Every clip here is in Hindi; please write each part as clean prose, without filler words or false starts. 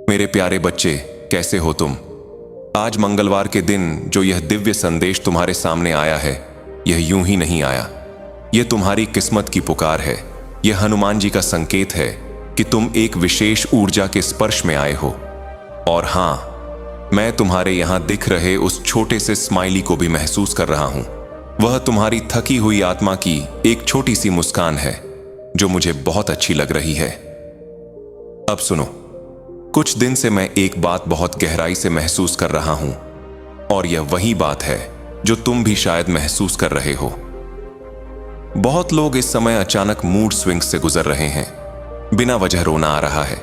मेरे प्यारे बच्चे, कैसे हो तुम? आज मंगलवार के दिन जो यह दिव्य संदेश तुम्हारे सामने आया है, यह यूं ही नहीं आया। यह तुम्हारी किस्मत की पुकार है। यह हनुमान जी का संकेत है कि तुम एक विशेष ऊर्जा के स्पर्श में आए हो। और हां, मैं तुम्हारे यहां दिख रहे उस छोटे से स्माइली को भी महसूस कर रहा हूं। वह तुम्हारी थकी हुई आत्मा की एक छोटी सी मुस्कान है जो मुझे बहुत अच्छी लग रही है। अब सुनो, कुछ दिन से मैं एक बात बहुत गहराई से महसूस कर रहा हूं, और यह वही बात है जो तुम भी शायद महसूस कर रहे हो। बहुत लोग इस समय अचानक मूड स्विंग्स से गुजर रहे हैं। बिना वजह रोना आ रहा है।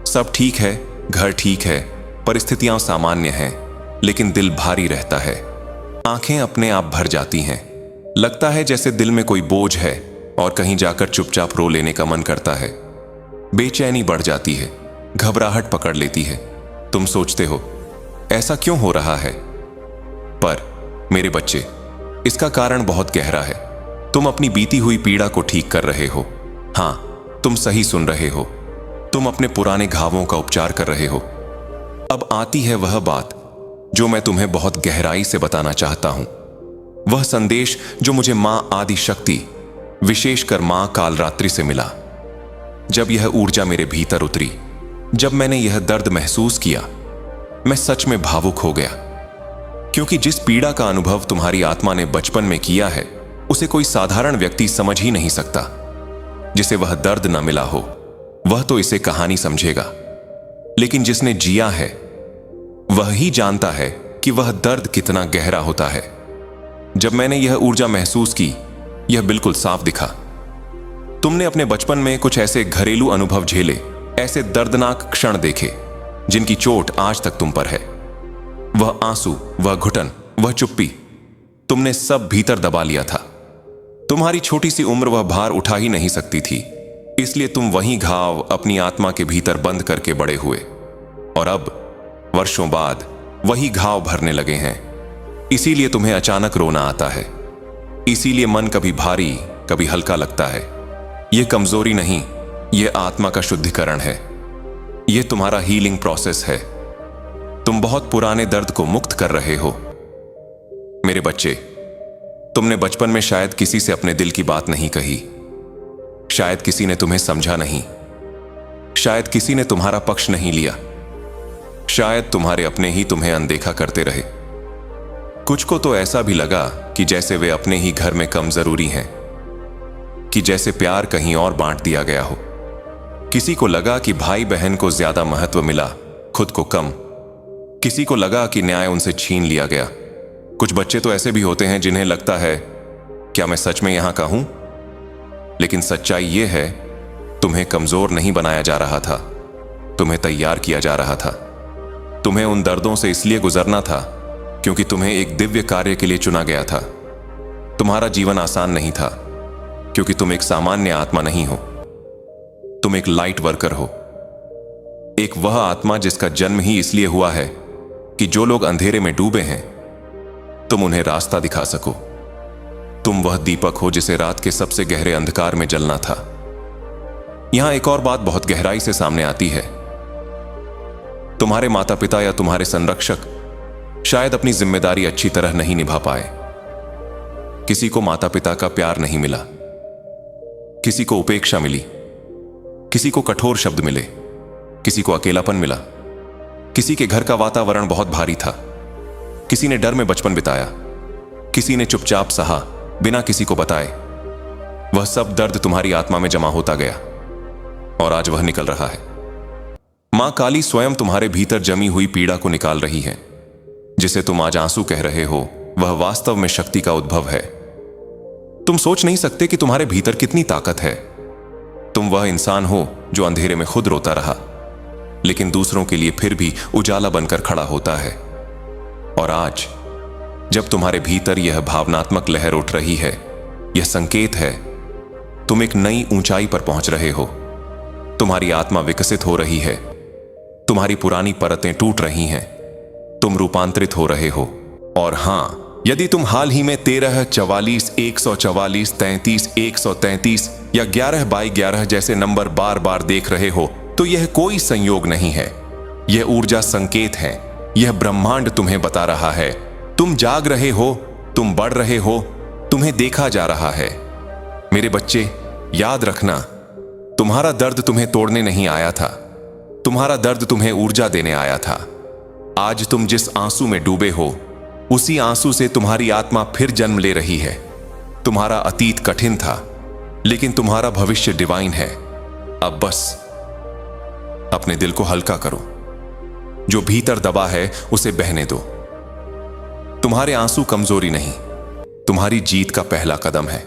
सब ठीक है, घर ठीक है, परिस्थितियां सामान्य हैं, लेकिन दिल भारी रहता है। आंखें अपने आप भर जाती हैं। लगता है जैसे दिल में कोई बोझ है और कहीं जाकर चुपचाप रो लेने का मन करता है। बेचैनी बढ़ जाती है, घबराहट पकड़ लेती है। तुम सोचते हो, ऐसा क्यों हो रहा है? पर मेरे बच्चे, इसका कारण बहुत गहरा है। तुम अपनी बीती हुई पीड़ा को ठीक कर रहे हो। हां, तुम सही सुन रहे हो। तुम अपने पुराने घावों का उपचार कर रहे हो। अब आती है वह बात जो मैं तुम्हें बहुत गहराई से बताना चाहता हूं। वह संदेश जो मुझे मां आदि शक्ति, विशेषकर मां कालरात्रि से मिला। जब यह ऊर्जा मेरे भीतर उतरी, जब मैंने यह दर्द महसूस किया, मैं सच में भावुक हो गया। क्योंकि जिस पीड़ा का अनुभव तुम्हारी आत्मा ने बचपन में किया है, उसे कोई साधारण व्यक्ति समझ ही नहीं सकता। जिसे वह दर्द न मिला हो, वह तो इसे कहानी समझेगा, लेकिन जिसने जिया है वह ही जानता है कि वह दर्द कितना गहरा होता है। जब मैंने यह ऊर्जा महसूस की, यह बिल्कुल साफ दिखा। तुमने अपने बचपन में कुछ ऐसे घरेलू अनुभव झेले, ऐसे दर्दनाक क्षण देखे जिनकी चोट आज तक तुम पर है। वह आंसू, वह घुटन, वह चुप्पी, तुमने सब भीतर दबा लिया था। तुम्हारी छोटी सी उम्र वह भार उठा ही नहीं सकती थी, इसलिए तुम वही घाव अपनी आत्मा के भीतर बंद करके बड़े हुए। और अब वर्षों बाद वही घाव भरने लगे हैं। इसीलिए तुम्हें अचानक रोना आता है। इसीलिए मन कभी भारी, कभी हल्का लगता है। यह कमजोरी नहीं, यह आत्मा का शुद्धिकरण है। यह तुम्हारा हीलिंग प्रोसेस है। तुम बहुत पुराने दर्द को मुक्त कर रहे हो। मेरे बच्चे, तुमने बचपन में शायद किसी से अपने दिल की बात नहीं कही। शायद किसी ने तुम्हें समझा नहीं। शायद किसी ने तुम्हारा पक्ष नहीं लिया। शायद तुम्हारे अपने ही तुम्हें अनदेखा करते रहे। कुछ को तो ऐसा भी लगा कि जैसे वे अपने ही घर में कम जरूरी हैं, कि जैसे प्यार कहीं और बांट दिया गया हो। किसी को लगा कि भाई बहन को ज्यादा महत्व मिला, खुद को कम। किसी को लगा कि न्याय उनसे छीन लिया गया। कुछ बच्चे तो ऐसे भी होते हैं जिन्हें लगता है, क्या मैं सच में यहां का हूं? लेकिन सच्चाई यह है, तुम्हें कमजोर नहीं बनाया जा रहा था, तुम्हें तैयार किया जा रहा था। तुम्हें उन दर्दों से इसलिए गुजरना था क्योंकि तुम्हें एक दिव्य कार्य के लिए चुना गया था। तुम्हारा जीवन आसान नहीं था क्योंकि तुम एक सामान्य आत्मा नहीं हो। तुम एक लाइट वर्कर हो। एक वह आत्मा जिसका जन्म ही इसलिए हुआ है कि जो लोग अंधेरे में डूबे हैं, तुम उन्हें रास्ता दिखा सको। तुम वह दीपक हो जिसे रात के सबसे गहरे अंधकार में जलना था। यहां एक और बात बहुत गहराई से सामने आती है। तुम्हारे माता पिता या तुम्हारे संरक्षक शायद अपनी जिम्मेदारी अच्छी तरह नहीं निभा पाए। किसी को माता पिता का प्यार नहीं मिला, किसी को उपेक्षा मिली, किसी को कठोर शब्द मिले, किसी को अकेलापन मिला, किसी के घर का वातावरण बहुत भारी था, किसी ने डर में बचपन बिताया, किसी ने चुपचाप सहा बिना किसी को बताए। वह सब दर्द तुम्हारी आत्मा में जमा होता गया और आज वह निकल रहा है। मां काली स्वयं तुम्हारे भीतर जमी हुई पीड़ा को निकाल रही है। जिसे तुम आज आंसू कह रहे हो, वह वास्तव में शक्ति का उद्भव है। तुम सोच नहीं सकते कि तुम्हारे भीतर कितनी ताकत है। तुम वह इंसान हो जो अंधेरे में खुद रोता रहा, लेकिन दूसरों के लिए फिर भी उजाला बनकर खड़ा होता है। और आज जब तुम्हारे भीतर यह भावनात्मक लहर उठ रही है, यह संकेत है तुम एक नई ऊंचाई पर पहुंच रहे हो। तुम्हारी आत्मा विकसित हो रही है। तुम्हारी पुरानी परतें टूट रही हैं। तुम रूपांतरित हो रहे हो। और हां, यदि तुम हाल ही में 13, 44, 144, 33, 133 या 11 बाई 11 जैसे नंबर बार बार देख रहे हो, तो यह कोई संयोग नहीं है। यह ऊर्जा संकेत है। यह ब्रह्मांड तुम्हें बता रहा है, तुम जाग रहे हो, तुम बढ़ रहे हो, तुम्हें देखा जा रहा है। मेरे बच्चे, याद रखना, तुम्हारा दर्द तुम्हें तोड़ने नहीं आया था, तुम्हारा दर्द तुम्हें ऊर्जा देने आया था। आज तुम जिस आंसू में डूबे हो, उसी आंसू से तुम्हारी आत्मा फिर जन्म ले रही है। तुम्हारा अतीत कठिन था, लेकिन तुम्हारा भविष्य डिवाइन है। अब बस अपने दिल को हल्का करो, जो भीतर दबा है उसे बहने दो। तुम्हारे आंसू कमजोरी नहीं, तुम्हारी जीत का पहला कदम है।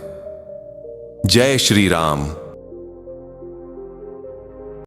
जय श्री राम।